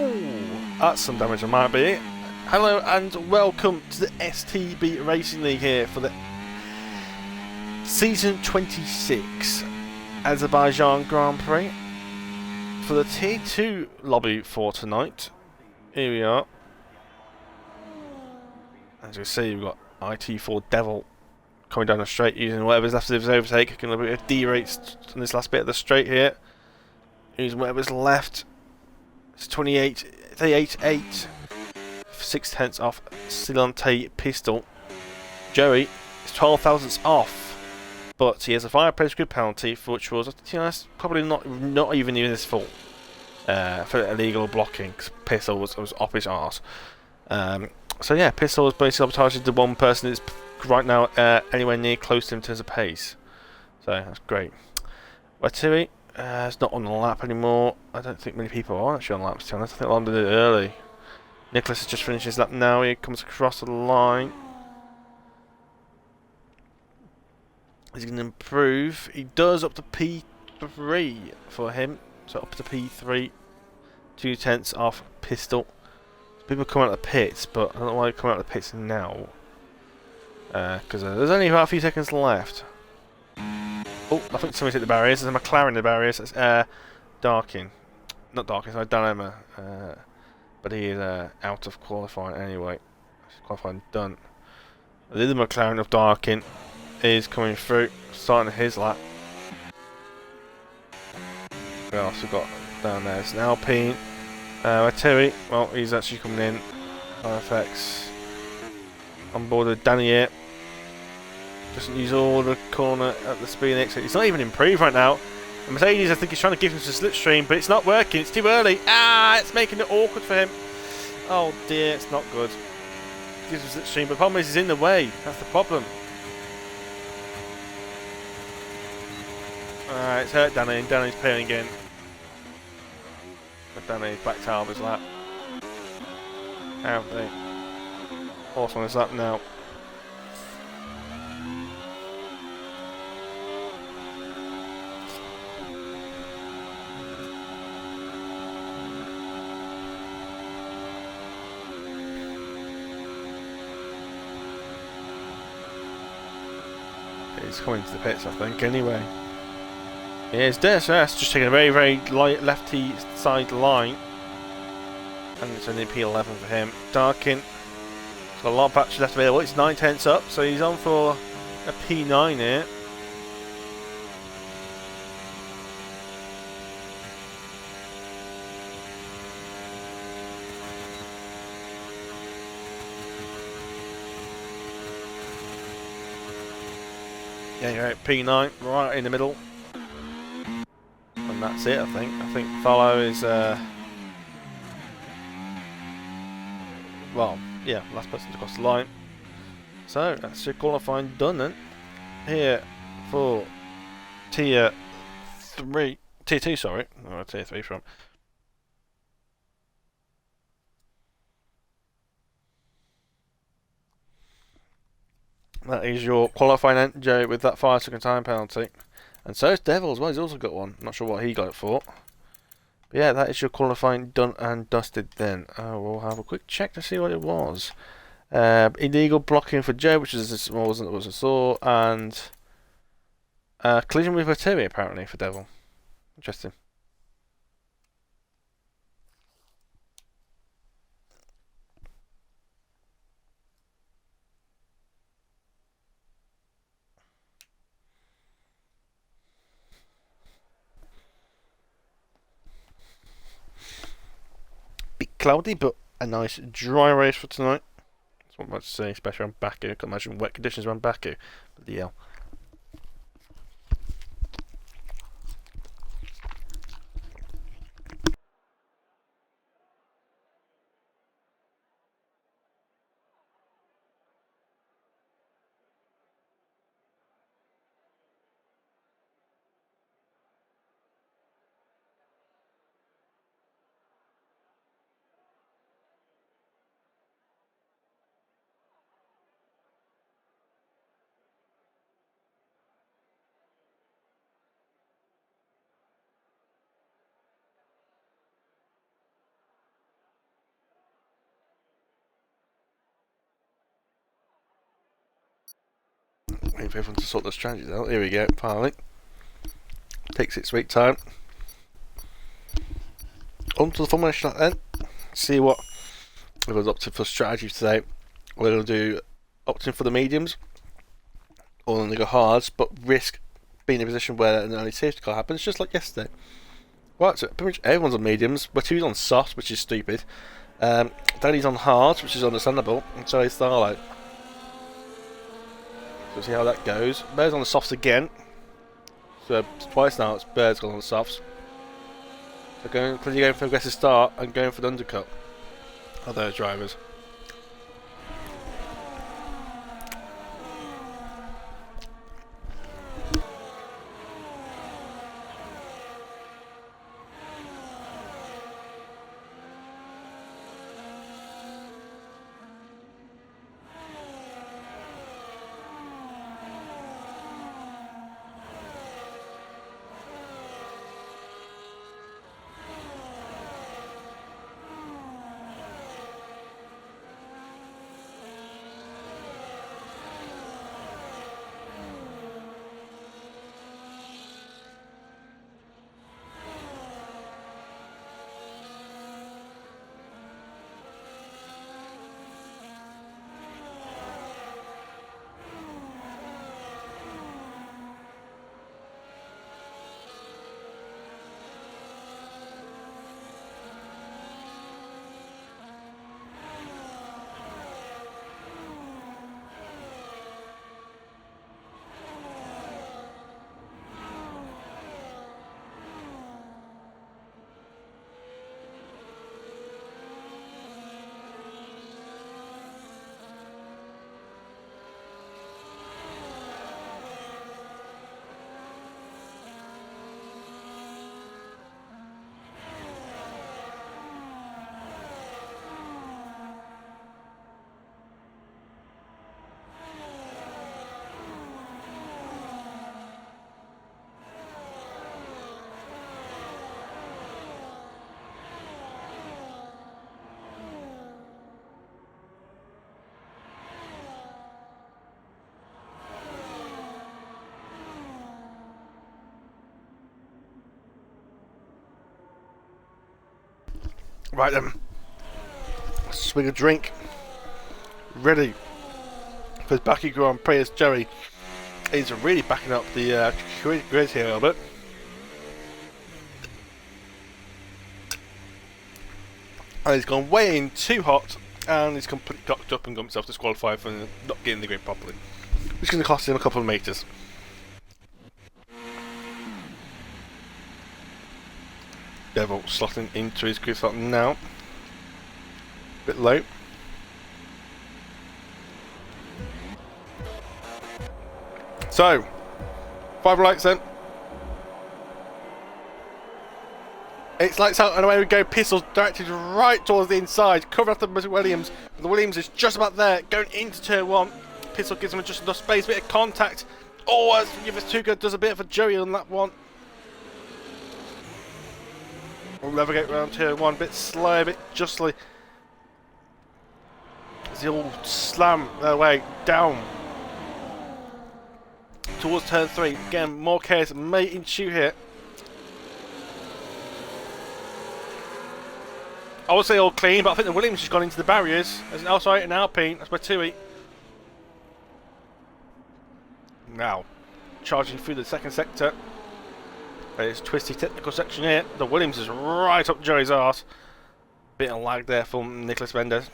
Ooh, that's some damage, it might be. Hello and welcome to the STB Racing League here for the Season 26 Azerbaijan Grand Prix. For the Tier 2 lobby for tonight, here we are. As you see, we've got IT4 Devil coming down the straight using whatever's left of his overtake. Going to be a D race on this last bit of the straight here. Using whatever's left. It's 38.8. 6 tenths off Silante Pistol. Joey is 12 thousandths off, but he has a fireplace grid penalty, for which was, probably not even his fault for illegal blocking. Cause Pistol was off his arse. So yeah, Pistol was basically sabotaging the one person that's right now anywhere near close to him in terms of pace. So that's great. Watiri is not on the lap anymore. I don't think many people are actually on laps, to be honest. I think London did it early. Nicholas is just finishing his lap now. He comes across the line. Is he going to improve? He does, up to P3 for him. So up to P3. 2 tenths off Pistol. People come out of the pits, but I don't know why they come out of the pits now. Because there's only about a few seconds left. Oh, I think somebody's hit the barriers. There's a McLaren in the barriers. It's Darkin. Not Darkin, sorry, Danema. But he is out of qualifying anyway. Qualifying done. The other McLaren of Darkin is coming through, starting his lap. Who else we got down there? It's an Alpine. Terry, well, he's actually coming in. FX on board with Danny here. Doesn't use all the corner at the speed and exit. He's not even improved right now. And Mercedes, I think, he's trying to give him some slipstream, but it's not working. It's too early. Ah, it's making it awkward for him. Oh dear, it's not good. Gives him slipstream, but the problem is he's in the way. That's the problem. Alright, it's hurt Danny, and Danny's paying again. But Danny's back to Alba's lap. Out there. Horse on his lap now. He's coming to the pits, I think, anyway. Yeah, it's DSS just taking a very, very light lefty side line. And it's only P11 for him. Darkin, got a lot of battery left available. It's 9 tenths up, so he's on for a P9 here. Yeah, you're right, P9, right in the middle. And that's it, I think. I think Follow is, well, yeah, last person to cross the line. So, that's your qualifying done then. Here for Tier 2, sorry. Oh, Tier 3 from. That is your qualifying entry with that 5-second time penalty. And so is Devil as well, he's also got one. Not sure what he got it for. But yeah, that is your qualifying done and dusted then. We'll have a quick check to see what it was. Illegal blocking for Joe, which is wasn't what I saw, and collision with Artillery apparently for Devil. Interesting. Cloudy, but a nice dry race for tonight. That's what I'm about to say, especially on Baku. I can imagine wet conditions around Baku. But the hell. Waiting for everyone to sort their strategies out. Here we go, finally. Takes its sweet time. On to the formation then. See what we've opted for strategy today. We're going to do opting for the mediums, or then they go hards, but risk being in a position where an early safety car happens, just like yesterday. Right, so pretty much everyone's on mediums, but Tu's on soft, which is stupid. Danny's on hard, which is understandable, and so is Starlight. So we'll see how that goes. Bear's on the softs again. So twice now it's Bear's gone on the softs. So clearly going for an aggressive start and going for the undercut of those drivers. Right then, swig a drink, ready for his Baku Grand Prix as Jerry is really backing up the grid here a little bit. And he's gone way in too hot, and he's completely cocked up and got himself disqualified for not getting the grid properly, which is going to cost him a couple of metres. Devil slotting into his grid slot now. Bit low. So, 5 lights then. It's lights out and away we go. Pistols directed right towards the inside. Cover after Williams. The Williams is just about there. Going into turn 1. Pistol gives him just enough space. Bit of contact. Oh, as it's too good. Does a bit of a Joey on that one. We'll navigate around turn 1, a bit slow, a bit justly. As they all slam their way down towards turn 3. Again, more chaos may ensue here. I would say all clean, but I think the Williams has gone into the barriers. There's an outside and Alpine. That's by Tui. Now, charging through the second sector. It's twisty technical section here. The Williams is right up Joey's arse. Bit of lag there from Nicholas Mendes.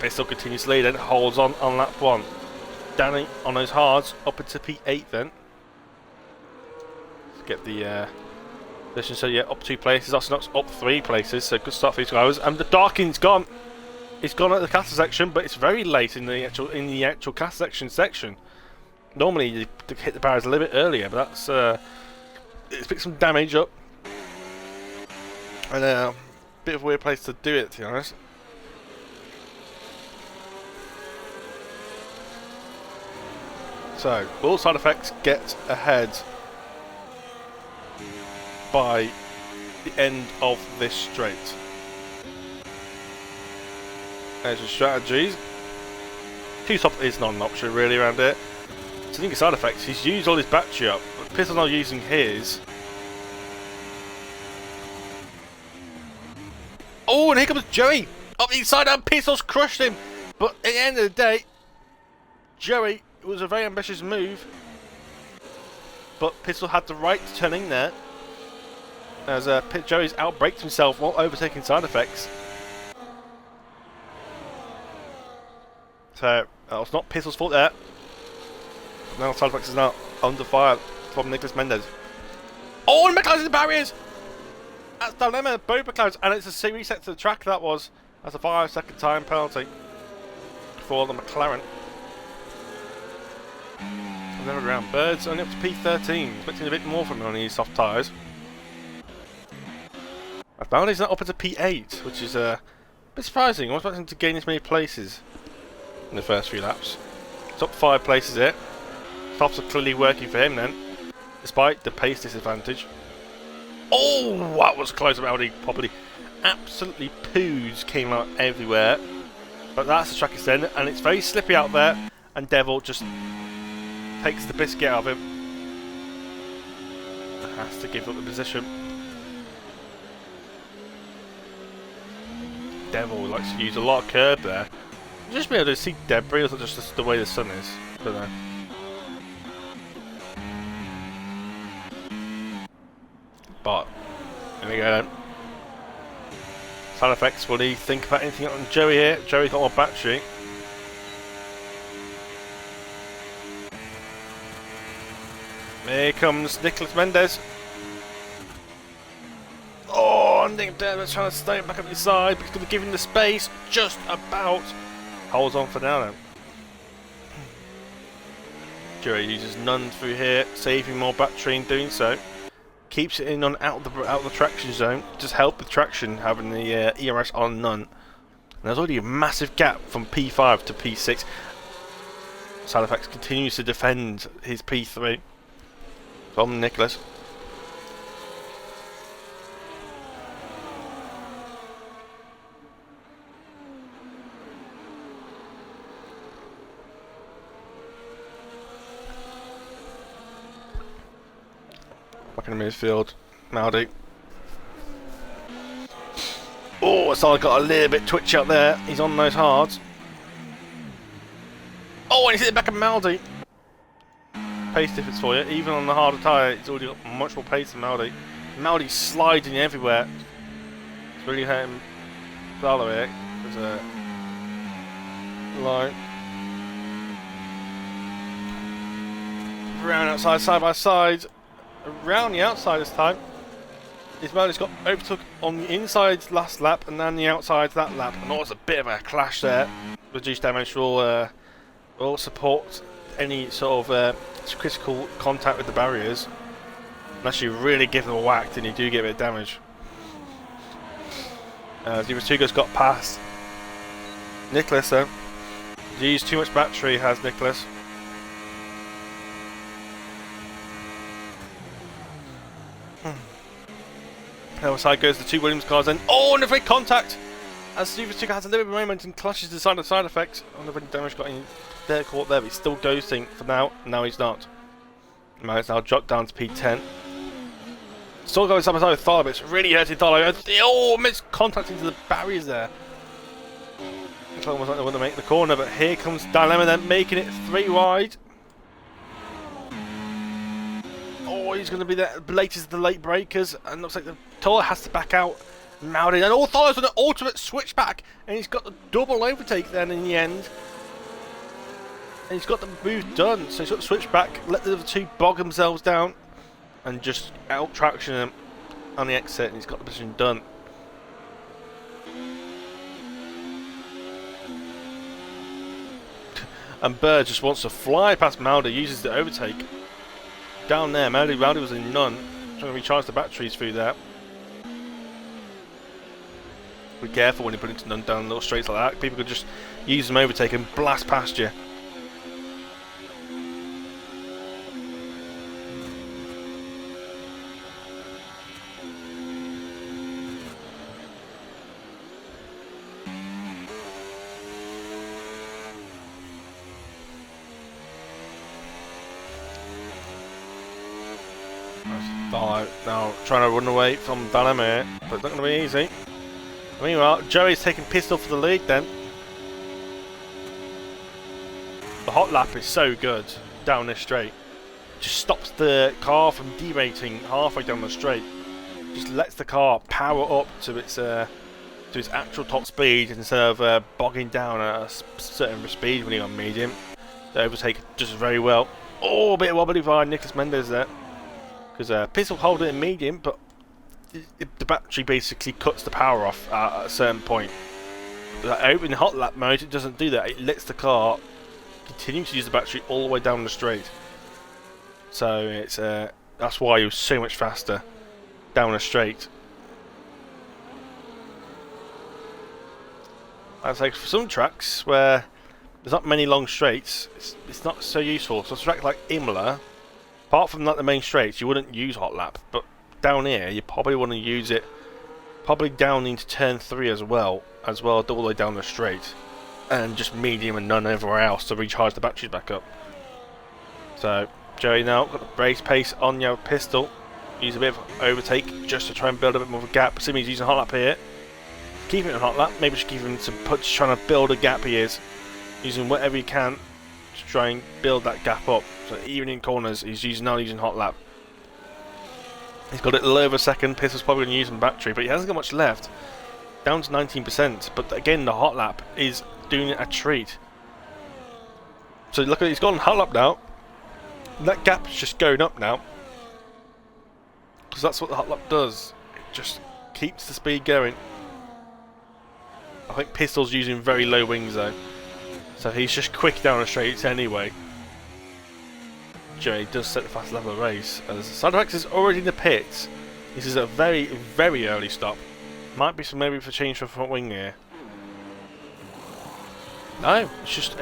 Pistol continues to lead and holds on lap 1. Danny on those hards up into P8 then. Let's get the position. So yeah, up 2 places. Oxenox up 3 places. So good start for these guys. And the Darking's gone. It's gone at the caster section, but it's very late in the actual caster section. Normally you hit the barriers a little bit earlier, but that's it's picked some damage up, and a bit of a weird place to do it, to be honest. So all side effects get ahead by the end of this straight. There's your strategies. Two stop is not an option really around it. So I think his side effects, he's used all his battery up, but Pistol's not using his. Oh, and here comes Joey! Up the inside, and Pistol's crushed him! But at the end of the day, Joey, it was a very ambitious move. But Pistol had the right to turn in there. As Joey's outbraked himself while overtaking side effects. So, that was not Pistol's fault there. Now side effects is now under fire from Nicholas Mendes. Oh, and McLaren's in the barriers! That's dilemma, both McLarens, and it's a reset to the track that was. That's a 5-second time penalty for the McLaren. Another round. Bird's only up to P13, expecting a bit more from him on these soft tyres. Valdez not up into P8, which is a bit surprising. I was expecting to gain this many places in the first few laps. Top 5 places here. Tops are clearly working for him then, despite the pace disadvantage. Oh, that was close. Valdez probably absolutely poos came out everywhere. But that's the track extended, and it's very slippy out there, and Devil just takes the biscuit out of him. Has to give up the position. Devil likes to use a lot of curb there. Just be able to see debris, or just the way the sun is. I don't know. But there we go then. Side effects. Will he think about anything on Joey here? Joey got more battery. Here comes Nicholas Mendes. Oh, Nick Dermott's trying to stay back up the side, but he's going to give him the space just about. Holds on for now then. Joey uses none through here, saving more battery in doing so. Keeps it in on out of the traction zone. Just help with traction having the ERS on none. And there's already a massive gap from P5 to P6. Side effects continues to defend his P3 from Nicholas. Back in the midfield, Maldi. Oh, Sala got a little bit twitchy up there. He's on those hards. Oh, and he's hit the back of Maldi. Pace difference for you. Even on the harder tyre, it's already got much more pace than Maldi. Maldi's sliding everywhere. It's really hurting Sala here. There's a line. Round outside, side by side. Around the outside this time. Ismail's got overtook on the inside last lap and then the outside that lap. And there's a bit of a clash there. Reduced damage will support any sort of critical contact with the barriers. Unless you really give them a whack, then you do get a bit of damage. Zivatuga's got past Nicholas though. He used too much battery, has Nicholas. Outside goes the two Williams cars then. Oh, and a big contact! As Zivatuga has a little bit of moment and clashes the side effects. I don't know if any damage got in there, caught there, but he's still ghosting for now. Now he's not. He's now dropped down to P10. Still going side by side with Tharlo, but it's really hurting Tharlo. Oh, missed contact into the barriers there. Looks like almost like they want to make the corner, but here comes Dilemma then, making it 3 wide. Oh, he's going to be the latest of the late breakers, and looks like the Tharlo has to back out. Maldi, and oh, Tharlo's on an ultimate switchback, and he's got the double overtake then in the end. And he's got the move done, so he's got the switchback, let the other two bog themselves down, and just out traction them on the exit, and he's got the position done. And Bird just wants to fly past Maldi, uses the overtake. Down there, Maldi was in none, trying to recharge the batteries through there. Be careful when you put into none down little straights like that. People could just use them overtake and blast past you. Follow now, trying to run away from Dynamo, but it's not going to be easy. Meanwhile, Joey's taking pistol for the lead then. The hot lap is so good down this straight. Just stops the car from derating halfway down the straight. Just lets the car power up to its actual top speed instead of bogging down at a certain speed when you're on medium. The overtake just very well. Oh, a bit wobbly by Nicholas Mendes there. Because pistol hold it in medium, but the battery basically cuts the power off at a certain point. But in hot lap mode, it doesn't do that. It lets the car continue to use the battery all the way down the straight. So it's that's why it was so much faster down the straight. I'd say for some tracks where there's not many long straights, it's not so useful. So a track like Imola, apart from like the main straights, you wouldn't use hot lap, but down here you probably want to use it probably down into turn 3 as well all the way down the straight, and just medium and none everywhere else to recharge the batteries back up. So Joey now got the race pace on your pistol, use a bit of overtake just to try and build a bit more of a gap. Assuming he's using hot lap here, keeping it on hot lap, maybe just give him some punch, trying to build a gap. He is using whatever he can to try and build that gap up. So even in corners, he's now using hot lap. He's got it a little over a second. Pistol's probably going to use some battery, but he hasn't got much left. Down to 19%. But again, the hot lap is doing it a treat. So look at, he's gone hot lap now. That gap's just going up now. Because that's what the hot lap does. It just keeps the speed going. I think Pistol's using very low wings though. So he's just quick down the straights anyway. Joey does set the fastest lap of the race. As Sidewax is already in the pits. This is a very, very early stop. Might be some maybe for change for front wing here. No, it's just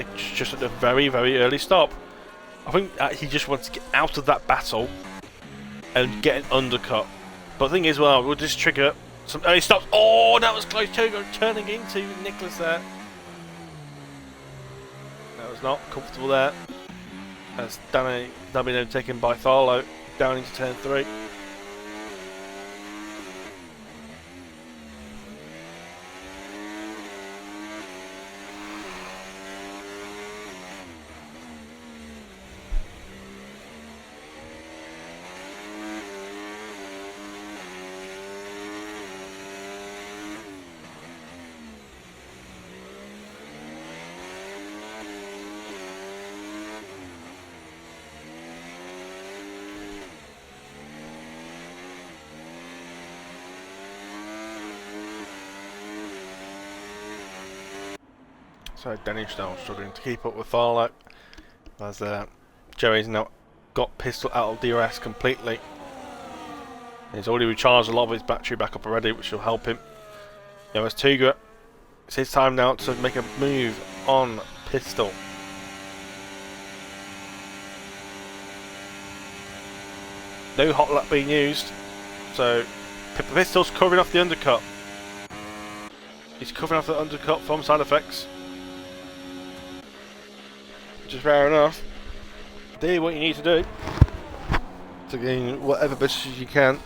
at a very, very early stop. I think he just wants to get out of that battle and get an undercut. But the thing is, well, we'll just trigger some early stops. Oh, that was close to turning into Nicholas there. That was not comfortable there. As Damino taken by Tharlo down into turn 3. So Dennis now struggling to keep up with Tharlo as Joey's now got Pistol out of DRS completely. He's already recharged a lot of his battery back up already, which will help him. There's Tuga. It's his time now to make a move on Pistol. No hot lap being used, so Pistol's covering off the undercut. He's covering off the undercut from side effects. Which is fair enough. Do what you need to do to gain whatever positions you can.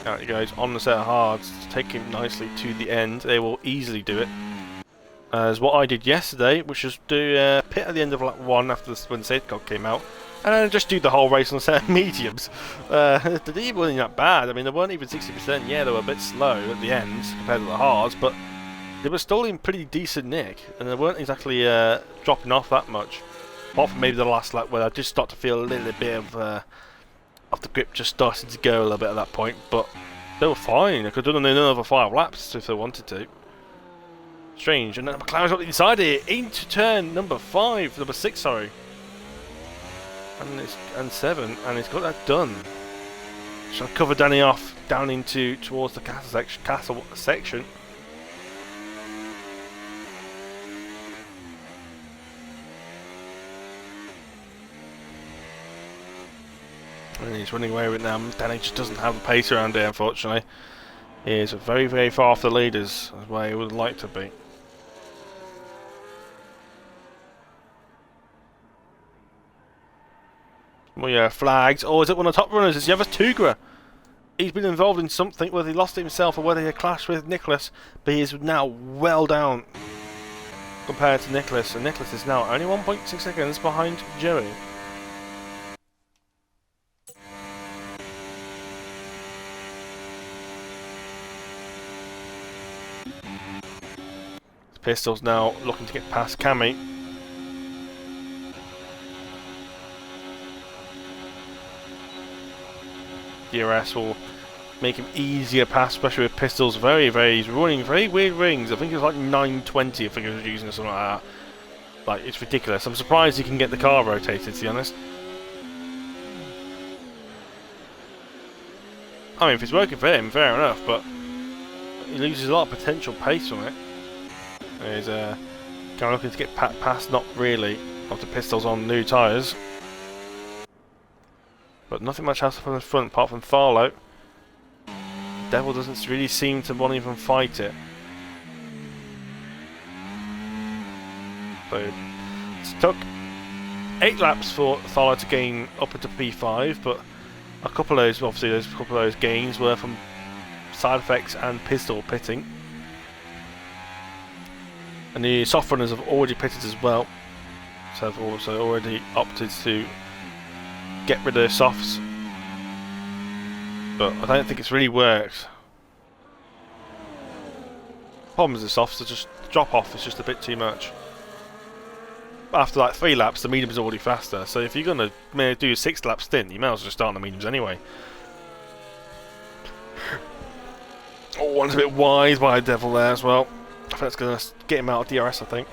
Out he goes on the set of hards, take him nicely to the end. They will easily do it. As what I did yesterday, which was do pit at the end of lap 1 after when the safety car came out, and then just do the whole race on a set of mediums. The D wasn't that bad. I mean, they weren't even 60%. Yeah, they were a bit slow at the end compared to the hards, but they were still in pretty decent nick, and they weren't exactly dropping off that much. Apart from maybe the last lap where I did start to feel a little bit of the grip just starting to go a little bit at that point, but they were fine. They could have done another 5 laps if they wanted to. Strange, and then McLaren's up the inside here into turn number 6, sorry. And 7, and he's got that done. Shall cover Danny off down into towards the castle section. And he's running away with it now. Danny just doesn't have the pace around here, unfortunately. He is very, very far off the leaders, as where he would like to be. Well, yeah, flags. Or is it one of the top runners? It's Yavas Tugra. He's been involved in something, whether he lost it himself or whether he clashed with Nicholas, but he is now well down compared to Nicholas, and Nicholas is now only 1.6 seconds behind Joey. Pistols now looking to get past Cammy. DRS will make him easier pass, especially with Pistols. He's running very weird rings. I think it was like 920. I think he was using something like that. Like, it's ridiculous. I'm surprised he can get the car rotated, to be honest. I mean, if it's working for him, fair enough, but he loses a lot of potential pace from it. He's kind of looking to get past, not really, after Pistols on new tyres. But nothing much else from the front apart from Tharlo. Devil doesn't really seem to want to even fight it. So it took 8 laps for Tharlo to gain up into P5, but a couple of those, obviously, a couple of those gains were from side effects and pistol pitting. And the soft runners have already pitted as well, so they've also already opted to get rid of their softs. But I don't think it's really worked. Problem is the softs are just drop off. It's just a bit too much. After like 3 laps, the medium is already faster. So if you're gonna do a 6 lap stint, you might as well just start on the mediums anyway. Oh, one's a bit wide by a Devil there as well. I think that's going to get him out of DRS, I think.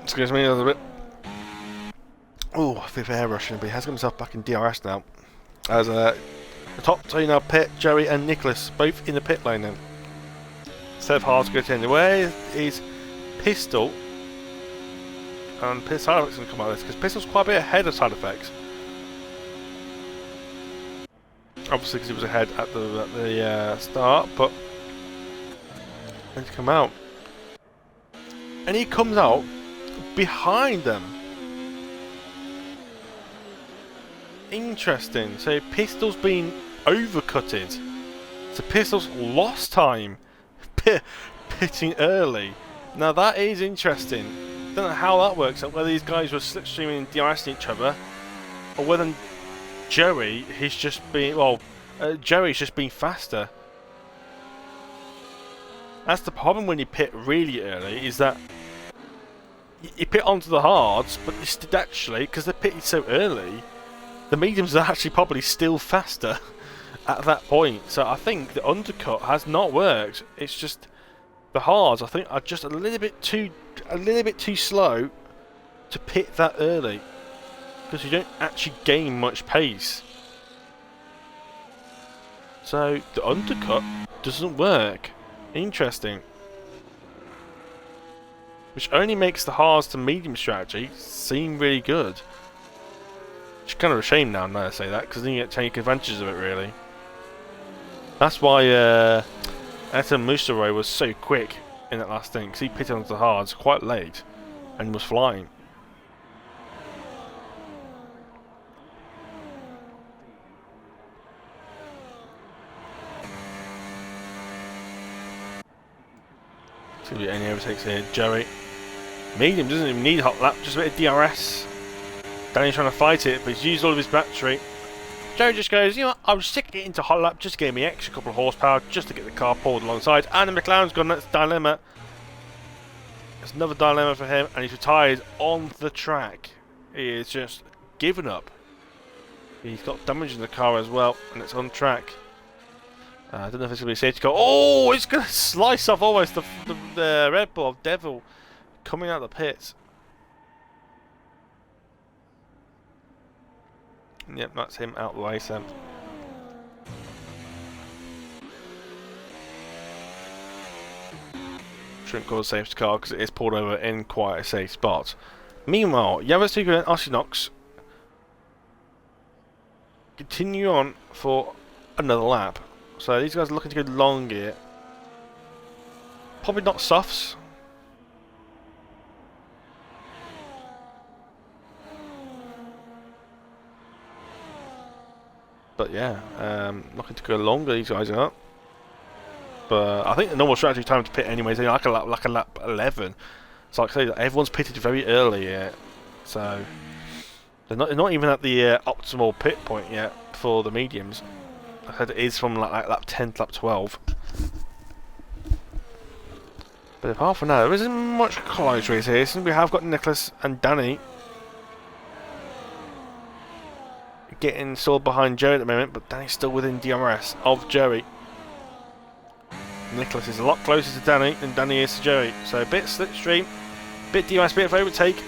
Excuse me a little bit. Oh, a bit of air rushing, but he has got himself back in DRS now. As the top two now, Pit, Joey and Nicholas, both in the pit lane now. Instead of hard to go to anywhere, is Pistol. And Side Effects going to come out of this, because Pistol's quite a bit ahead of Side Effects. Obviously, because he was ahead at the start, but going to come out, and he comes out behind them. Interesting. So Pistol's been overcutted. So Pistol's lost time pitting early. Now that is interesting. Don't know how that works out. Whether these guys were slipstreaming and DRSing each other, or whether Joey he's just been Joey's just been faster. That's the problem when you pit really early, is that you pit onto the hards, but actually, because they pitted so early, the mediums are actually probably still faster at that point. So I think the undercut has not worked. It's just the hards, I think, are just a little bit too slow to pit that early, because you don't actually gain much pace. So the undercut doesn't work. Interesting. Which only makes the hards to medium strategy seem really good. Which is kind of a shame now I say that, because then you get to take advantages of it, really. That's why Etan Musaroy was so quick in that last thing, because he pitted onto the hards quite late and was flying. Any overtakes here. Joey. Medium doesn't even need hot lap, just a bit of DRS. Danny's trying to fight it, but he's used all of his battery. Joey just goes, you know what, I'll stick it into hot lap just to give me extra couple of horsepower just to get the car pulled alongside. And the McLaren's gone, that's dilemma. There's another dilemma for him, and he's retired on the track. He is just given up. He's got damage in the car as well, and it's on track. I don't know if it's going to be a safety car. Oh, it's going to slice off almost the Red Bull of Devil coming out of the pits. Yep, that's him out the way, Sam. Shouldn't call a safety car because it is pulled over in quite a safe spot. Meanwhile, Yavasuka and Oshinox continue on for another lap. So these guys are looking to go long here. Probably not softs. But yeah, looking to go longer, these guys are. But I think the normal strategy time to pit anyways, like a lap 11. So like I say, everyone's pitted very early yet. So they're not even at the optimal pit point yet for the mediums. Like I said, it is from like lap 10 to lap 12. But apart from that, there isn't much close race here. Since we have got Nicholas and Danny getting still behind Joey at the moment, but Danny's still within DRS of Joey. Nicholas is a lot closer to Danny than Danny is to Joey. So a bit slipstream, bit DRS, bit of overtake.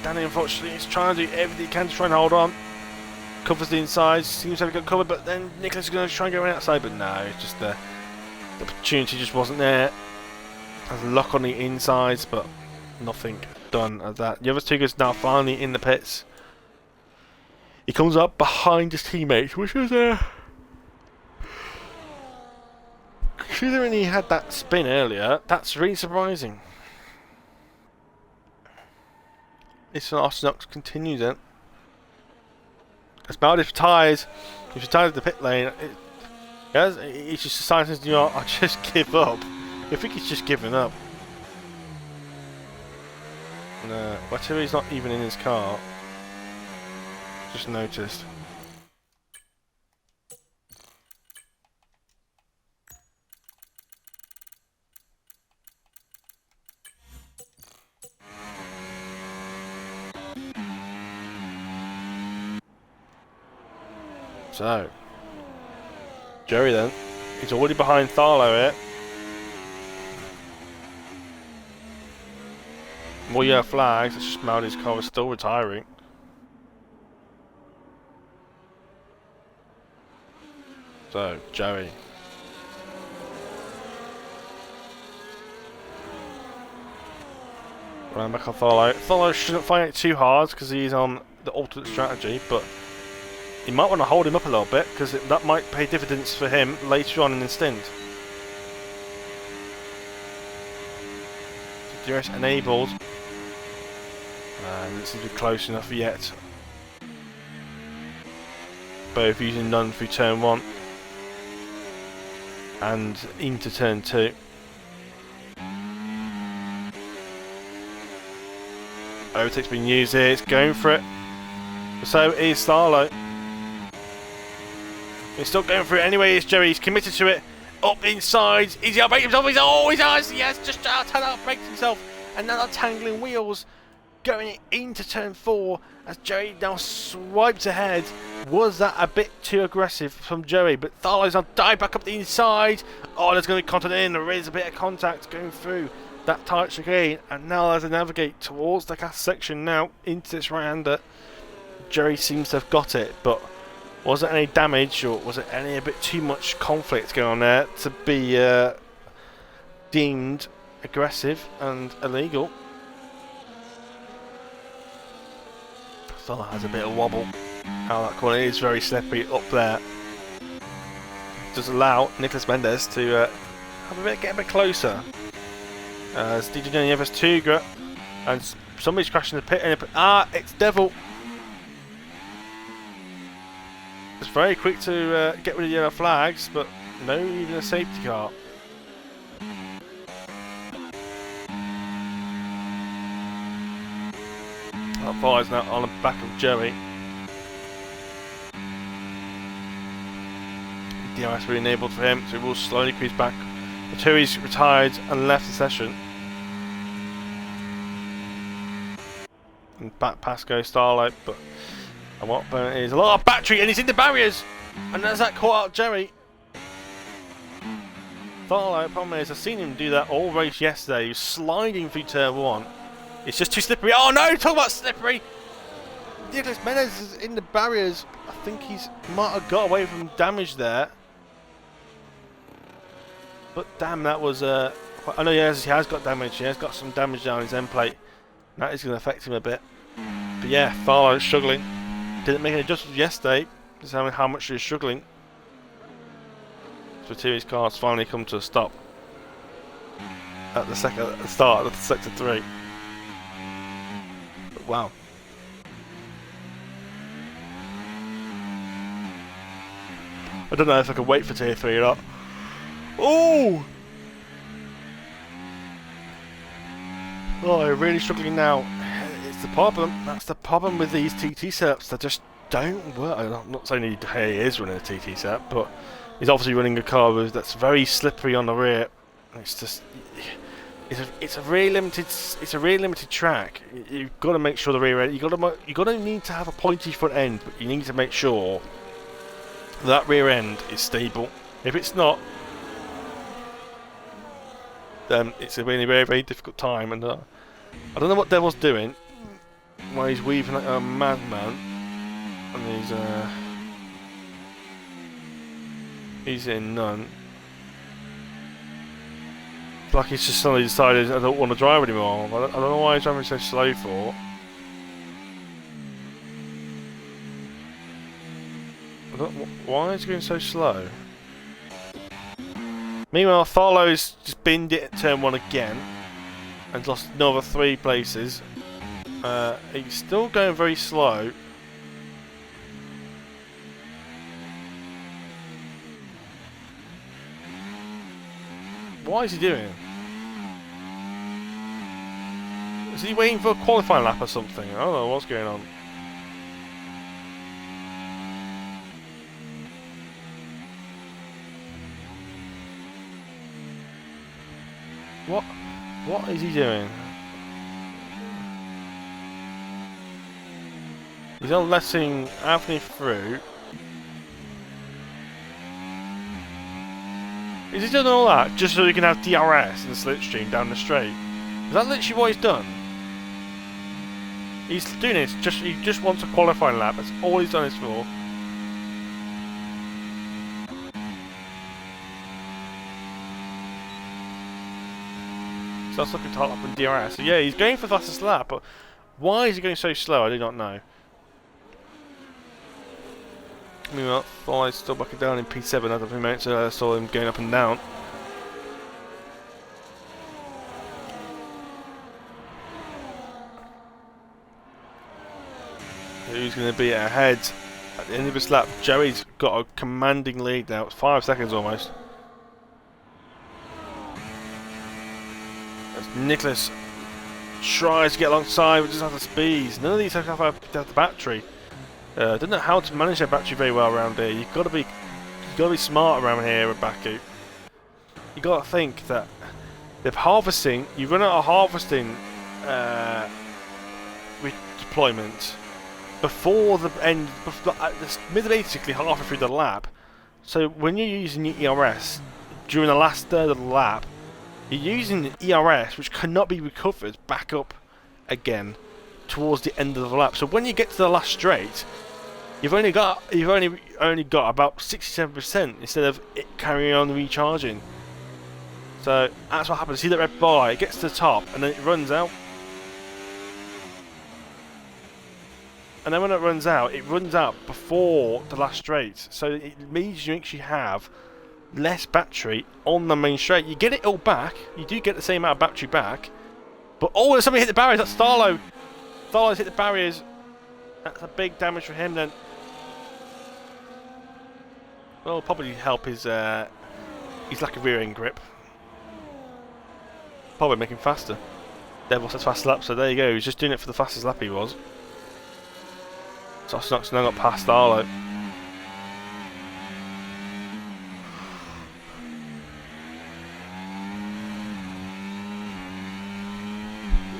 Danny unfortunately is trying to do everything he can to try and hold on. Covers the inside, seems to have got covered, but then Nicholas is going to try and go outside, but no, it's just the opportunity just wasn't there. Has a lock on the insides, but nothing done of that. The other two guys now finally in the pits. He comes up behind his teammate, which is considering he had that spin earlier, that's really surprising. This Arsenax continues then. As Maldives retires, he's retired the pit lane. He's just decided to, I'll just give up. I think he's just given up. No, whatever, he's not even in his car. Just noticed. So, Jerry then, he's already behind Tharlo here. More yellow flags, it's just Maldi's car is still retiring. So, Joey. Round back on Tharlo. Tharlo shouldn't find it too hard because he's on the alternate strategy, but you might want to hold him up a little bit because that might pay dividends for him later on in the stint. DRS enabled. And it seems to be close enough yet. Both using none through turn 1 and into turn 2. Overtake's been used here, it's going for it. So is Tharlo. He's still going for it anyway, it's Joey, he's committed to it. Up inside, he's outbraked himself, he has just outbraked himself. And now tangling wheels going into turn 4 as Joey now swipes ahead. Was that a bit too aggressive from Joey? But Tharlo's now dive back up the inside. Oh, there's going to be contact in, there is a bit of contact going through that tight chicane. And now as they navigate towards the gas section now into this right-hander, Joey seems to have got it, but was it any damage or was it any a bit too much conflict going on there to be deemed aggressive and illegal? Tharlo has a bit of wobble. How that corner is very slippery up there. Does allow Nicholas Mendes to get a bit closer. As DJ Denny has Tugra, and somebody's crashing the pit. It's Devil. It's very quick to get rid of the yellow flags, but no even a safety car. That fire's now on the back of Joey. DRS will be enabled for him, so he will slowly crease back until he's retired and left the session. And back past goes Tharlo, but and what it is a lot of battery, and he's in the barriers, and as that caught out Joey. Tharlo, problem is I've seen him do that all race yesterday. He was sliding through turn 1. It's just too slippery. Oh no, talk about slippery! Nicholas Mendes is in the barriers. I think he's might have got away from damage there. But damn, that was I know he has got damage. He has got some damage down his end plate. That is going to affect him a bit. But yeah, Tharlo is struggling. Didn't make any adjustments yesterday. Just how much he's struggling. So two of his cars finally come to a stop at the start of sector 3. But wow. I don't know if I can wait for tier 3 or not. Oh! Oh, I'm really struggling now. It's the problem. That's the problem with these TT setups. They just don't work. I'm not saying he is running a TT setup, but he's obviously running a car that's very slippery on the rear. It's just, it's a really limited track. You've got to make sure the rear end. You got to need to have a pointy front end, but you need to make sure that rear end is stable. If it's not, then it's a really very difficult time. And I don't know what Devil's doing. Why he's weaving like a madman, and he's in none. It's like he's just suddenly decided I don't want to drive anymore. I don't know why he's driving so slow for. Why is he going so slow? Meanwhile, Tharlow's just binned it at turn 1 again and lost another 3 places. He's still going very slow. What is he doing? Is he waiting for a qualifying lap or something? I don't know what's going on. What is he doing? He's not letting Anthony through. Is he doing all that just so he can have DRS and slipstream down the straight? Is that literally what he's done? He's doing it. He just wants a qualifying lap. That's all he's done this for. So that's looking to hold up in DRS. So yeah, he's going for the fastest lap, but why is he going so slow? I do not know. Meanwhile, Fly's still backing down in P7 out of a minute, so I saw him going up and down. Who's going to be ahead at the end of his lap? Joey's got a commanding lead now. It's 5 seconds almost. As Nicholas tries to get alongside, but doesn't have the speeds. None of these have the battery. Don't know how to manage their battery very well around here. You've got to be smart around here with Baku. You got to think that they're harvesting. You run out of harvesting deployment before the end, basically halfway through the lap. So when you're using your ERS during the last third of the lap, you're using the ERS, which cannot be recovered back up again towards the end of the lap. So when you get to the last straight, you've only got about 67% instead of it carrying on recharging. So that's what happens. See that red bar? It gets to the top and then it runs out. And then when it runs out before the last straight. So it means you actually have less battery on the main straight. You get it all back. You do get the same amount of battery back. But oh, somebody hit the barriers. That's Tharlow. Tharlow's hit the barriers. That's a big damage for him then. Well, probably help his lack of rear end grip. Probably make him faster. Devil says fast lap, so there you go. He's just doing it for the fastest lap he was. So Snock's now got past Tharlow.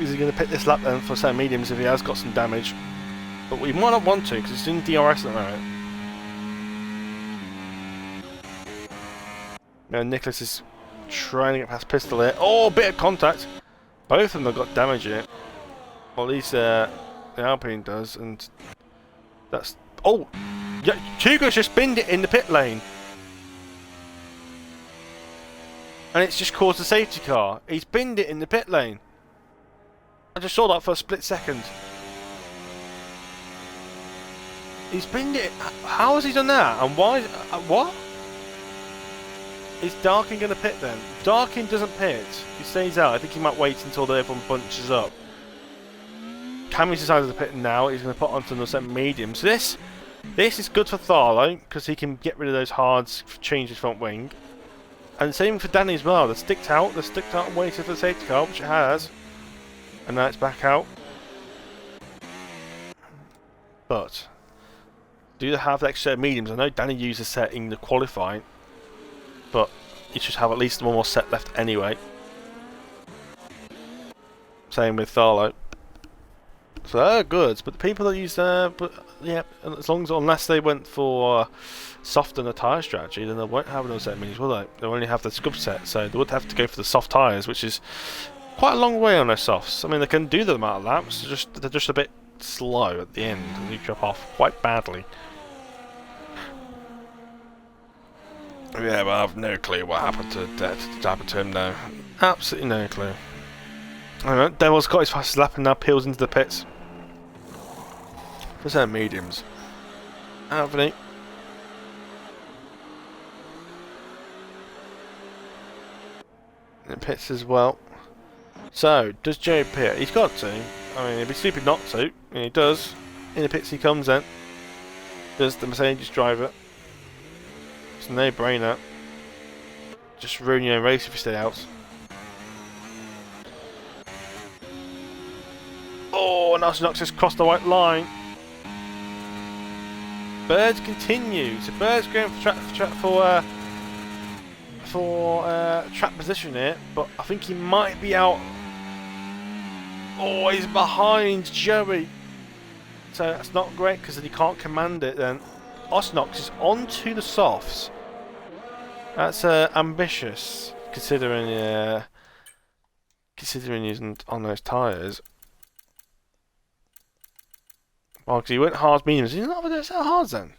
Is he going to pick this lap then for some mediums if he has got some damage? But we might not want to because it's in DRS at the moment. Now Nicholas is trying to get past Pistol here. Oh, a bit of contact. Both of them have got damage in it. Well, at least the Alpine does, and that's... Oh! Yeah, Hugo's just binned it in the pit lane. And it's just caused a safety car. He's binned it in the pit lane. I just saw that for a split second. He's binned it. How has he done that? And why? What? Is Darkin going to pit then? Darkin doesn't pit. He stays out. I think he might wait until everyone bunches up. Cammy's decided to pit now. He's going to put onto the second medium. So this This is good for Tharlo because he can get rid of those hards, change his front wing. And same for Danny as well. They're sticked out and waited for the safety car, which it has. And now it's back out. But do they have the extra set of mediums? I know Danny used a set in the qualifying, but he should have at least one more set left anyway. Same with Tharlo. So they're good, but the people that use but yeah, as long as unless they went for soft on the tyre strategy, then they won't have another set of mediums, will they? They'll only have the scrub set, so they would have to go for the soft tyres, which is quite a long way on those softs. I mean, they can do the amount of laps, they're just a bit slow at the end, and you drop off quite badly. Yeah, but I have no clue what happened to him now. Absolutely no clue. I don't know, Devil's got his fastest lap and now peels into the pits. For some mediums. Anthony. In the pits as well. So, does Joe pit? He's got to. I mean, it'd be stupid not to. And he does. In the pits he comes then. Does the Mercedes driver. It's a no-brainer. Just ruin your own race if you stay out. Oh, Nelson Knox just crossed the white line. Birds continue. So Birds going for track position here, but I think he might be out. Oh, he's behind Joey. So that's not great because then he can't command it then. Osnox is onto the softs. That's ambitious considering using on those tyres. Well, because he went hard mediums. He's not going to set hards then.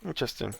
Interesting.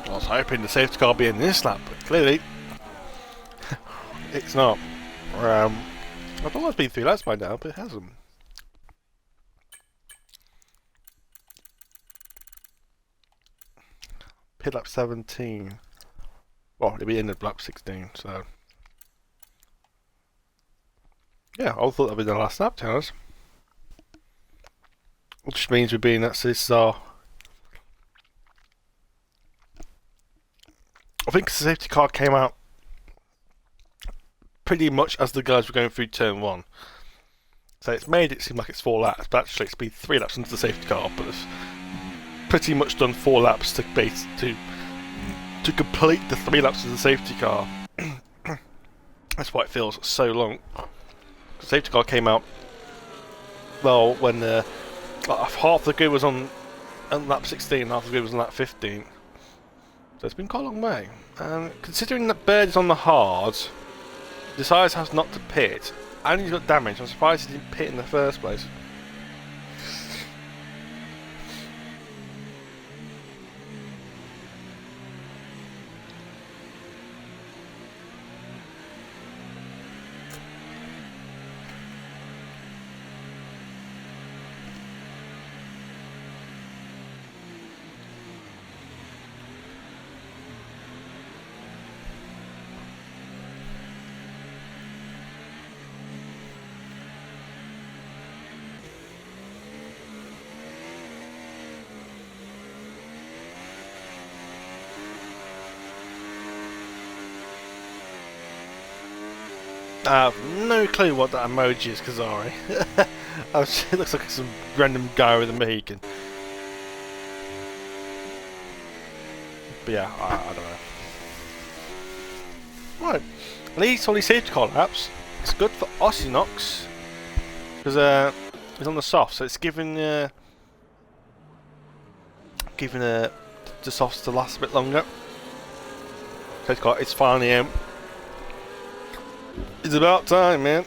I was hoping the safety car would be in this lap, but clearly it's not. I thought it's been 3 laps by now, but it hasn't. Pit lap 17. Well, it'll be in the lap 16, so. Yeah, I thought that would be the last lap, to be honest. Which means we're being that's this I think the safety car came out pretty much as the guys were going through turn 1. So it's made it seem like it's 4 laps, but actually it's been 3 laps into the safety car, but it's pretty much done 4 laps to complete the 3 laps of the safety car. That's why it feels so long. The safety car came out, well, when half the grid was on lap 16, half the grid was on lap 15. So it's been quite a long way. Considering that Bird is on the hard, decides has not to pit, and he's got damage, I'm surprised he didn't pit in the first place. I have no clue what that emoji is, Kazari. It looks like some random guy with a Mohican. But yeah, I don't know. Right, at least all these safety car laps. It's good for Ossinox because he's on the soft, so it's giving the softs to last a bit longer. Safety car, it's finally out. It's about time, man.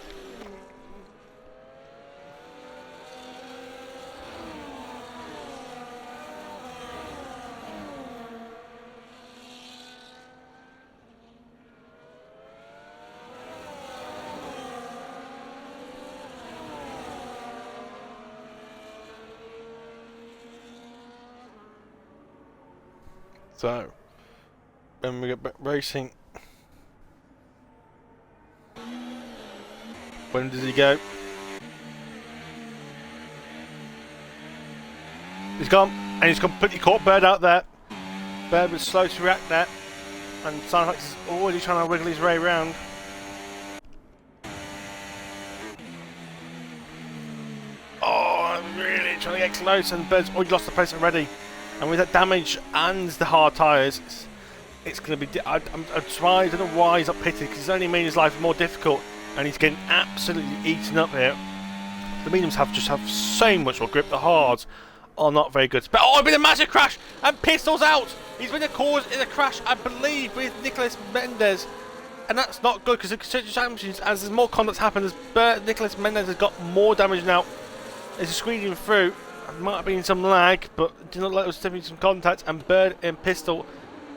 So, when we get back racing, when does he go? He's gone, and he's completely caught Bird out there. Bird was slow to react there, and sounds like he's already trying to wiggle his way around. Oh, I'm really trying to get close, and Bird's already lost the place already. And with that damage and the hard tyres, it's going to be. I'm trying. I don't know why he's not pitted, because it's only made his life more difficult, and he's getting absolutely eaten up here. The mediums just have so much more grip. The hards are not very good. But oh, it's been a massive crash, and Pistol's out. He's been caused in a crash, I believe, with Nicolas Mendes, and that's not good because as there's more contact happens, Nicolas Mendes has got more damage now. There's a squeezing through. There might have been some lag, but did not let us have some contact, and Bird and Pistol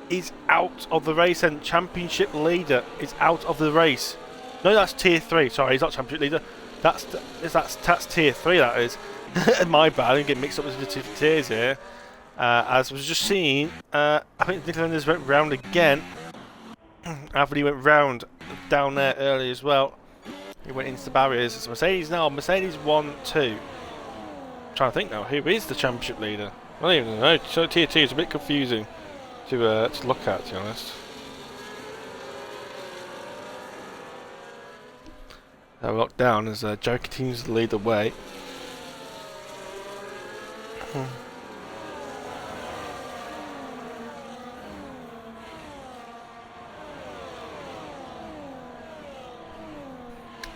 is out of the race, and championship leader is out of the race. No, that's tier 3. Sorry, he's not championship leader. That's tier 3. That is. My bad. I get mixed up with the two tiers here. As I was just seeing, I think Nicolas went round again. After he went round down there early as well, he went into the barriers. It's Mercedes now. Mercedes 1-2. Trying to think now, who is the championship leader? I don't even know. So tier 2 is a bit confusing to look at, to be honest. Now locked down as Joe continues to lead the way.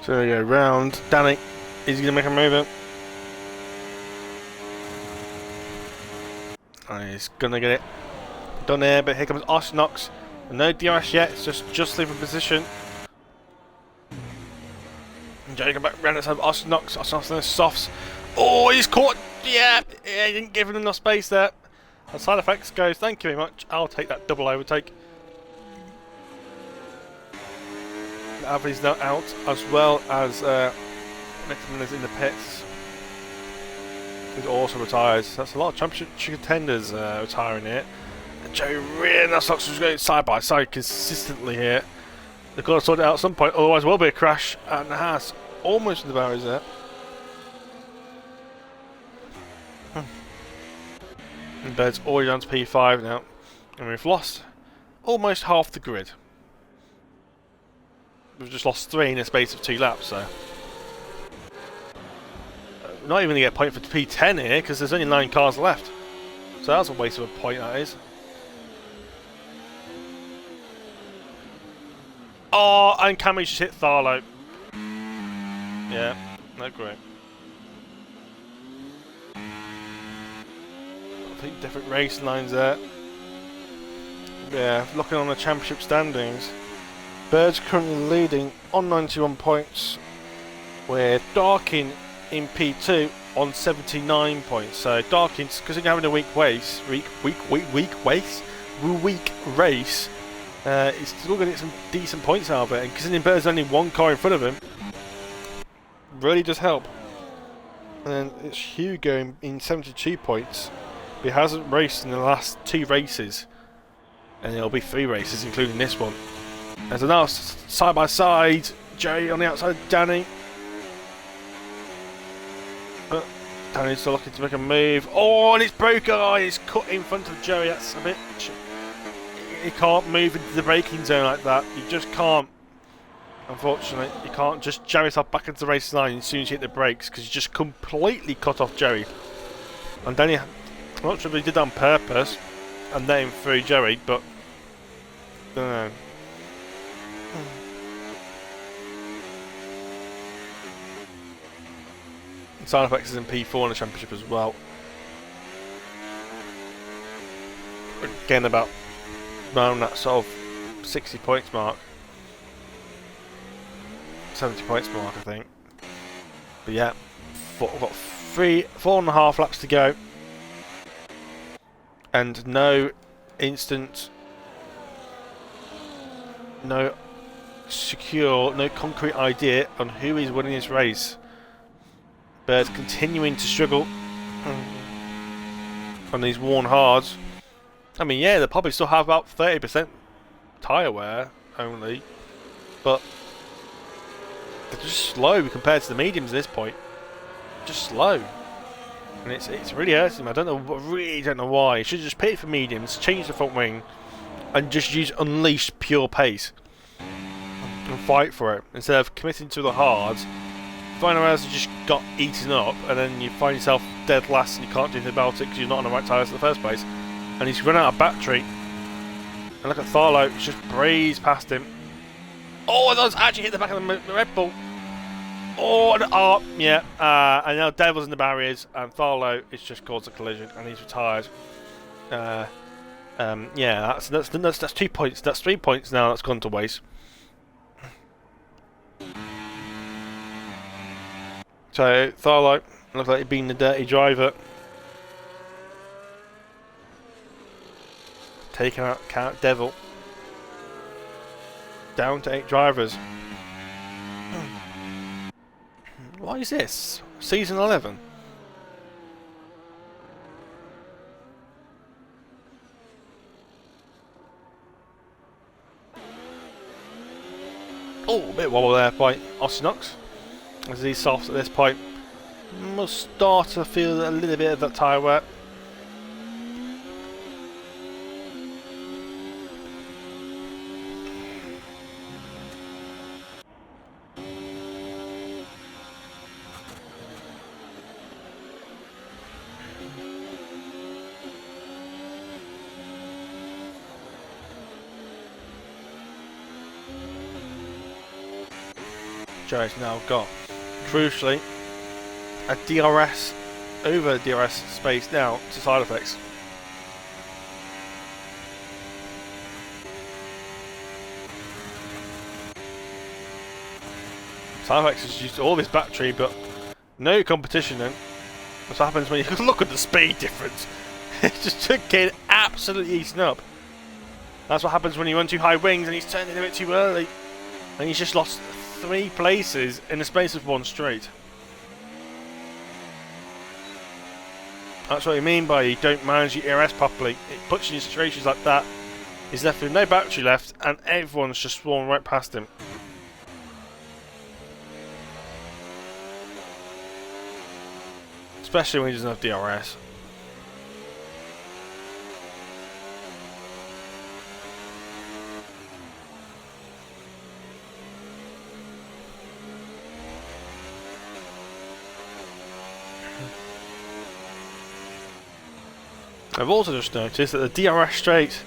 So we go round. Danny, is he going to make a move? He's gonna get it done here, but here comes Oshnox. No DRS yet, it's just leaving position. And Joe back round outside Oshnox. Oshnox in the softs. Oh, he's caught. Yeah, he didn't give him enough space there. Side effects goes, thank you very much. I'll take that double overtake. Avi's now out, as well as Nickman is in the pits. He's also retires. That's a lot of championship contenders retiring here. And Joey really nice looks is going side by side consistently here. They've got to sort it out at some point, otherwise there will be a crash. And the Haas almost in the barriers there. And Bird's already down to P5 now. And we've lost almost half the grid. We've just lost 3 in the space of 2 laps, so. We're not even going to get a point for P10 here, because there's only 9 cars left. So that's a waste of a point, that is. Oh, and Cammy just hit Tharlo. Yeah, not great. Different race lines there. Yeah, looking on the championship standings, Bird's currently leading on 91 points, with Darkin in P2 on 79 points. So Darkin's, because he's having a weak race, he's still going to get some decent points out of it. And considering Bird's only 1 car in front of him, really does help. And then it's Hugo in 72 points. He hasn't raced in the last 2 races, and it'll be 3 races, including this one. And so now side by side, Jerry on the outside of Danny. But Danny's still looking to make a move. Oh, and it's broken. Oh, it's cut in front of Jerry. That's a bit. He can't move into the braking zone like that. You just can't. Unfortunately, you can't just jam yourself back into the race line as soon as you hit the brakes, because you just completely cut off Jerry. And Danny. I'm not sure if he did that on purpose and let him through Jerry, but I don't know. Side effects is in P4 in the championship as well. Again, about around that sort of 60 points mark, 70 points mark, I think. But yeah, we've got 4.5 laps to go. And no instant, no secure, no concrete idea on who is winning this race. Bird's continuing to struggle on these worn hards. I mean, yeah, they'll probably still have about 30% tyre wear only, but they're just slow compared to the mediums at this point. Just slow. And it's really hurting him. I really don't know why. He should just pit for mediums, change the front wing, and just use unleashed pure pace and fight for it instead of committing to the hards. Final rounds, you just got eaten up, and then you find yourself dead last, and you can't do anything about it because you're not on the right tyres in the first place. And he's run out of battery. And look at Tharlo, he's just breezed past him. Oh, that's actually hit the back of the Red Bull. Oh, yeah. And now Devil's in the barriers, and Tharlo is just caused a collision, and he's retired. Yeah, that's 2 points. That's 3 points now. That's gone to waste. So Tharlo looks like he's been the dirty driver, taking out Count Devil. Down to 8 drivers. What is this? Season 11? Oh, a bit wobble there by Osinox. As he's soft at this point. Must start to feel a little bit of that tyre wear. Joe's now got, crucially, a DRS over DRS space now to side effects. Side effects has used all of his battery, but no competition then. What happens when you look at the speed difference? just took it absolutely eaten up. That's what happens when you run too high wings and he's turned in a bit too early. And he's just lost 3 places in the space of 1 straight. That's what I mean by you don't manage your ERS properly. It puts you in situations like that. He's left with no battery left and everyone's just swarmed right past him. Especially when he doesn't have DRS. I've also just noticed that the DRS straight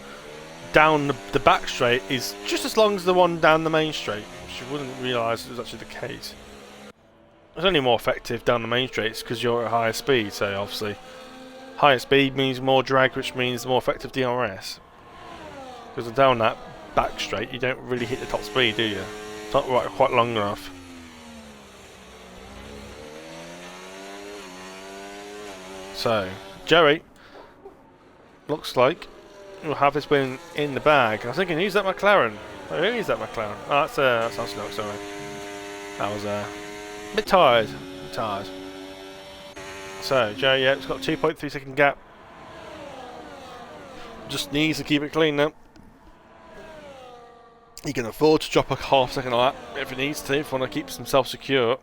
down the back straight is just as long as the one down the main straight, which you wouldn't realise was actually the case. It's only more effective down the main straights because you're at higher speed, so obviously higher speed means more drag, which means more effective DRS. Because down that back straight you don't really hit the top speed, do you? It's not quite long enough. So, Jerry looks like we'll have this win in the bag. I was thinking, who's that McLaren? Oh, who is that McLaren? Oh, that's Arsenal, sorry. That was a bit tired. So, Jerry, yeah, it's got a 2.3 second gap. Just needs to keep it clean now. He can afford to drop a half second lap if he needs to, if he wants to keep himself secure.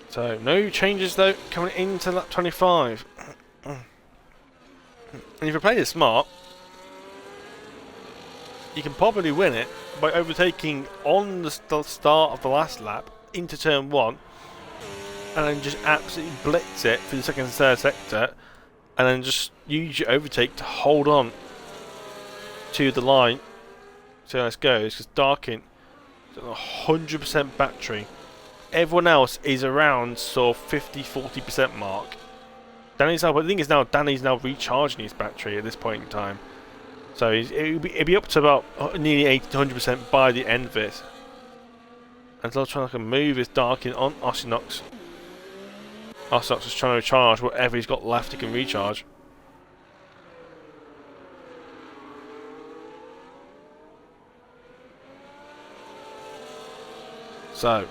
So, no changes though coming into lap 25. And if you play this smart, you can probably win it by overtaking on the start of the last lap into turn 1 and then just absolutely blitz it through the second and third sector and then just use your overtake to hold on to the line. So let's go, because Darkin is 100% battery. Everyone else is around 50-40% mark. Danny's now, but the thing is now Danny's now recharging his battery at this point in time. So it'll be up to about nearly 80-100% by the end of it. And still trying to move his Darkin on Osinox. Osinox is trying to recharge whatever he's got left he can recharge. So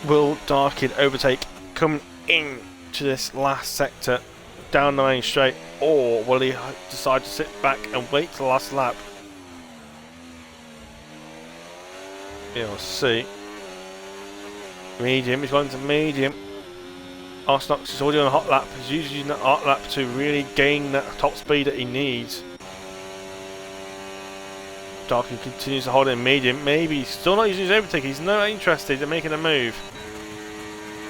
will Darkin overtake coming in to this last sector down the main straight, or will he decide to sit back and wait till the last lap? Yeah, we'll see. Medium, he's going to medium. Arsenox is already on a hot lap. He's using that hot lap to really gain that top speed that he needs. Darkin continues to hold it in medium. Maybe he's still not using his overtake. He's not interested in making a move.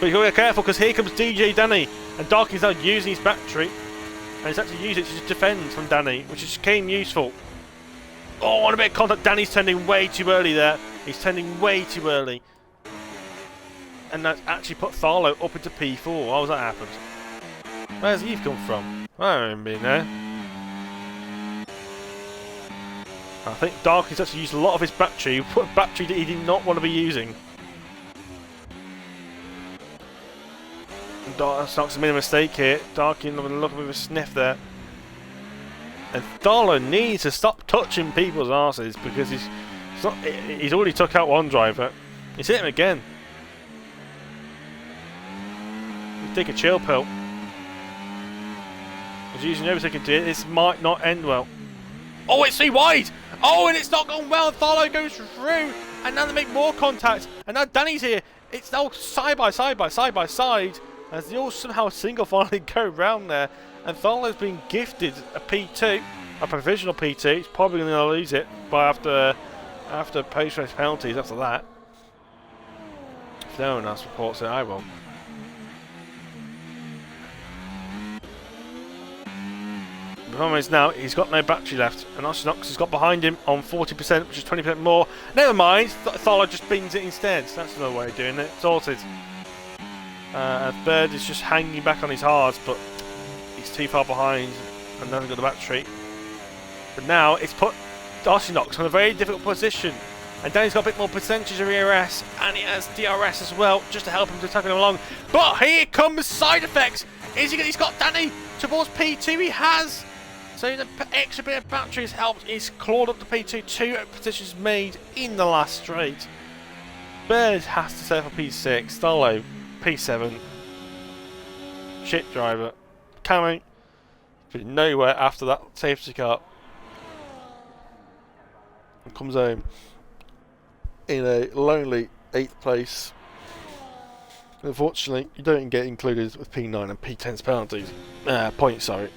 But you've got to be careful because here comes DJ Danny. And Darkin's now using his battery. And he's actually used it to defend from Danny, which is came useful. Oh, and a bit of contact. Danny's turning way too early there. He's turning way too early. And that's actually put Tharlo up into P4. How has that happened? Where's Eve come from? I don't remember being there. I think Darkin's actually used a lot of his battery. Put a battery that he did not want to be using. Darkin's made a mistake here. Darkin looking with a sniff there. And Tharlo needs to stop touching people's asses because he's already took out one driver. He's hit him again. Take a chill pill. He's using everything to do. This might not end well. Oh, it's too wide! Oh, and it's not gone well. Tharlo goes through, and now they make more contact. And now Danny's here. It's now side by side as they all somehow single finally go round there. And Tharlo's been gifted a P2, a provisional P2. He's probably going to lose it by after post-race penalties. After that, if no one else reports it, I will. The problem is now he's got no battery left, and Osinox has got behind him on 40%, which is 20% more. Never mind, Tharlo just bings it instead. That's another way of doing it. Sorted. Bird is just hanging back on his hards, but he's too far behind and hasn't got the battery. But now it's put Osinox in a very difficult position And Danny's got a bit more percentage of ERS, and he has DRS as well, just to help him to tackle him along. But here comes side effects. He's got Danny towards P2. He has. So the extra bit of battery has helped. He's clawed up the P2. 2 positions made in the last straight. Bird has to settle for P6. Starlow P7. Shit driver. Cammy. Nowhere after that safety car. And comes home in a lonely 8th place. Unfortunately, you don't get included with P9 and P10's penalties. Points, sorry.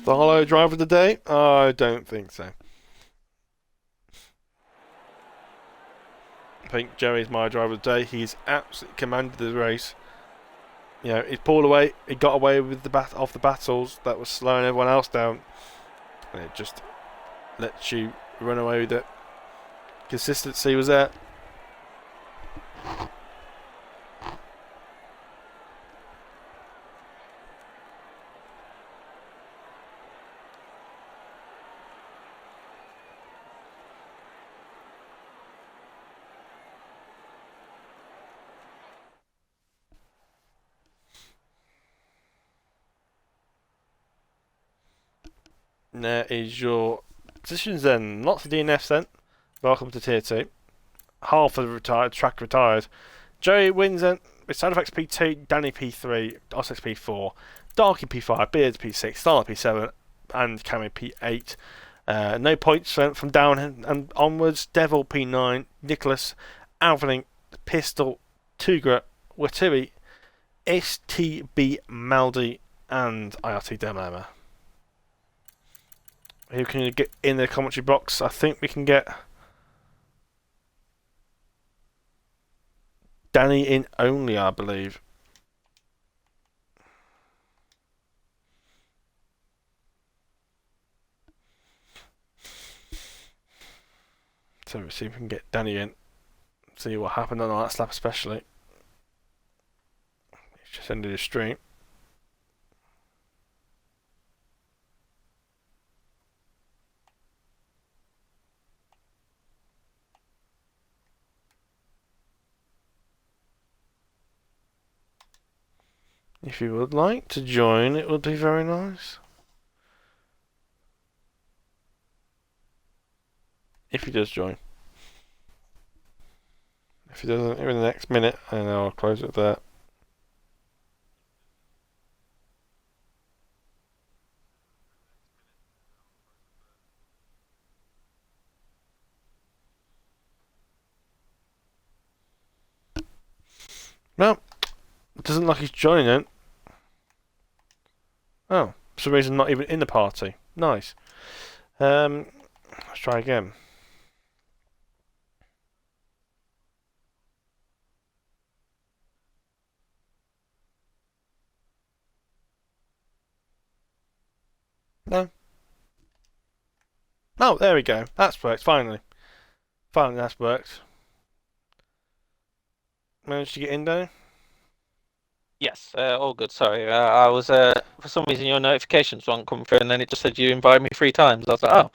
The hollow driver of the day? I don't think so. I think Jerry's my driver of the day. He's absolutely commanded the race. You know, he pulled away. He got away with the off the battles that was slowing everyone else down. And it just lets you run away with it. Consistency was there. And there is your positions then. Lots of DNFs then. Welcome to Tier 2. Half of the track retired. Joey wins then with side effects P2, Danny P3, Ossex P4, Darky P5, Beards P6, Starla P7, and Cammy P8. No points from down and onwards. Devil P9, Nicholas, Alvin, Pistol, Tugra, Watui, STB Maldi, and IRT Demama. Who can you get in the commentary box? I think we can get Danny in only, I believe. So we'll see if we can get Danny in. See what happened on the last lap especially. He's just ended his stream. If you would like to join, it would be very nice. If he does join. If he doesn't, in the next minute, and I'll close it there. Well, it doesn't look like he's joining it. Oh, for some reason not even in the party. Nice. Let's try again. No. Oh, there we go. That's worked, finally. Finally, that's worked. Managed to get in there? Yes, all good. Sorry, I was for some reason your notifications weren't coming through, and then it just said you invited me 3 times. I was like, oh.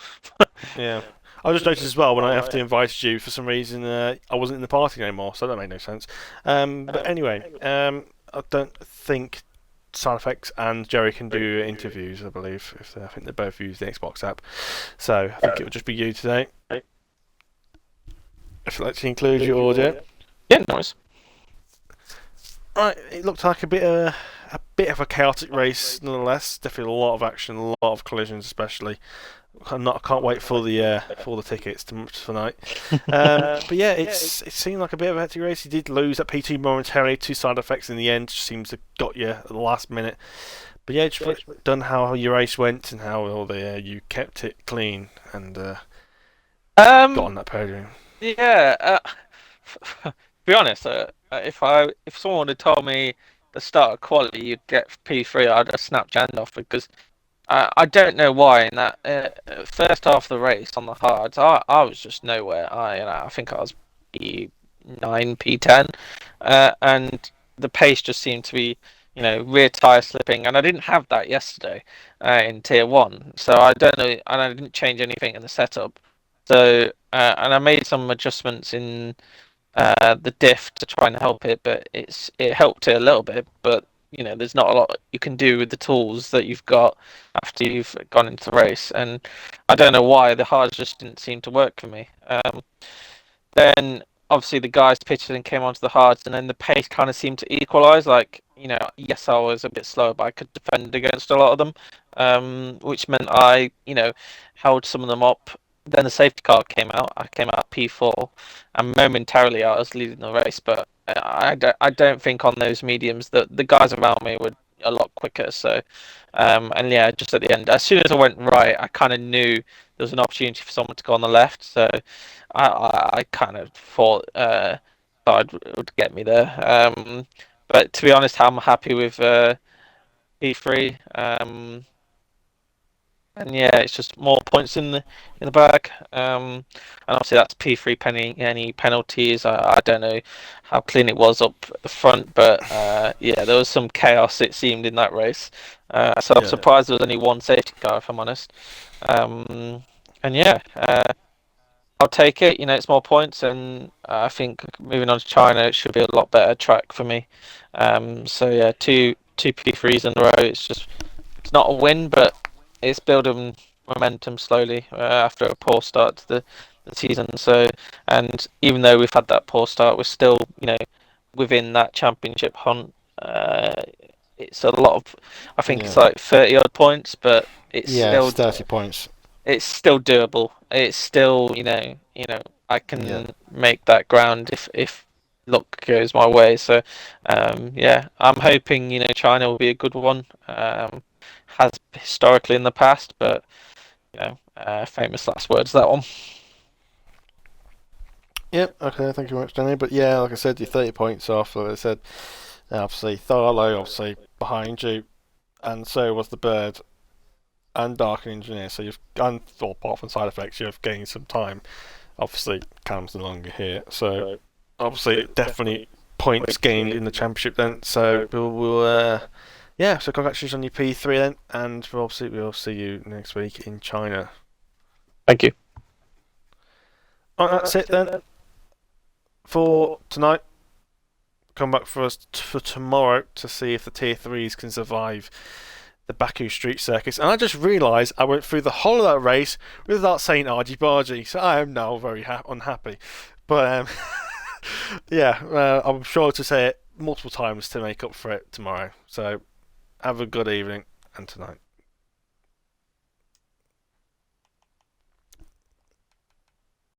Yeah. I just noticed as well when I have to invite you, for some reason I wasn't in the party anymore, so that made no sense. But anyway, I don't think Side Effects and Jerry can do interviews, I believe. I think they both use the Xbox app. So I think it will just be you today. If you'd like to include your audio. Yeah, nice. Right, it looked like a bit of a chaotic race, nonetheless. Definitely a lot of action, a lot of collisions, especially. I can't wait for the tickets tonight. But yeah, it seemed like a bit of a hectic race. He did lose at P2 momentarily. 2 side effects in the end. Just seems to have got you at the last minute. But yeah, just done how your race went and how you kept it clean and got on that podium. Yeah. To be honest, if someone had told me the start of quality you'd get P3, I'd have snapped your hand off, because I don't know why in that first half of the race on the hards I was just nowhere. I think I was P9, P10, and the pace just seemed to be, rear tire slipping, and I didn't have that yesterday in Tier 1, so I don't know, and I didn't change anything in the setup. So, and I made some adjustments in the diff to try and help it, but it helped it a little bit, but there's not a lot you can do with the tools that you've got after you've gone into the race, and I don't know why the hards just didn't seem to work for me. Then obviously the guys pitched and came onto the hards, and then the pace kind of seemed to equalise. Like, yes, I was a bit slower, but I could defend against a lot of them, which meant I, held some of them up. Then the safety car came out. I came out P4, and momentarily I was leading the race. But I don't think on those mediums that the guys around me were a lot quicker. So, and yeah, just at the end, as soon as I went right, I kind of knew there was an opportunity for someone to go on the left. So I kind of thought it would get me there. But to be honest, I'm happy with P3. And yeah, it's just more points in the bag. And obviously that's P3 penny any penalties. I don't know how clean it was up at the front, but yeah, there was some chaos it seemed in that race. So I'm Yeah. surprised there was only one safety car, if I'm honest. And yeah, I'll take it. It's more points, and I think moving on to China, it should be a lot better track for me. So yeah, two P3s in a row. It's not a win, but it's building momentum slowly after a poor start to the season. So, and even though we've had that poor start, we're still within that championship hunt. It's a lot of, I think it's Yeah. like 30 odd points, but it's Yeah, it's still 30 points. it's still doable. It's still, I Yeah. can make that ground if luck goes my way. So, yeah, I'm hoping China will be a good one. Has historically in the past, but famous last words that one. Yep, okay, thank you very much, Danny. But yeah, like I said, you're 30 points off. Like I said, obviously, Tharlo, obviously, behind you, and so was the Bird and Dark Engineer. So you've gone, well, apart from side effects, you've gained some time. Obviously, Callum's no longer here. So, obviously, definitely points gained in the championship then. So, yeah, so congratulations on your P3 then. And we'll see you next week in China. Thank you. Alright, that's it then for tonight. Come back for us for tomorrow to see if the tier 3s can survive the Baku Street Circus. And I just realised I went through the whole of that race without saying argy bargy, so I am now very unhappy. But yeah, I'm sure to say it multiple times to make up for it tomorrow. So have a good evening and tonight.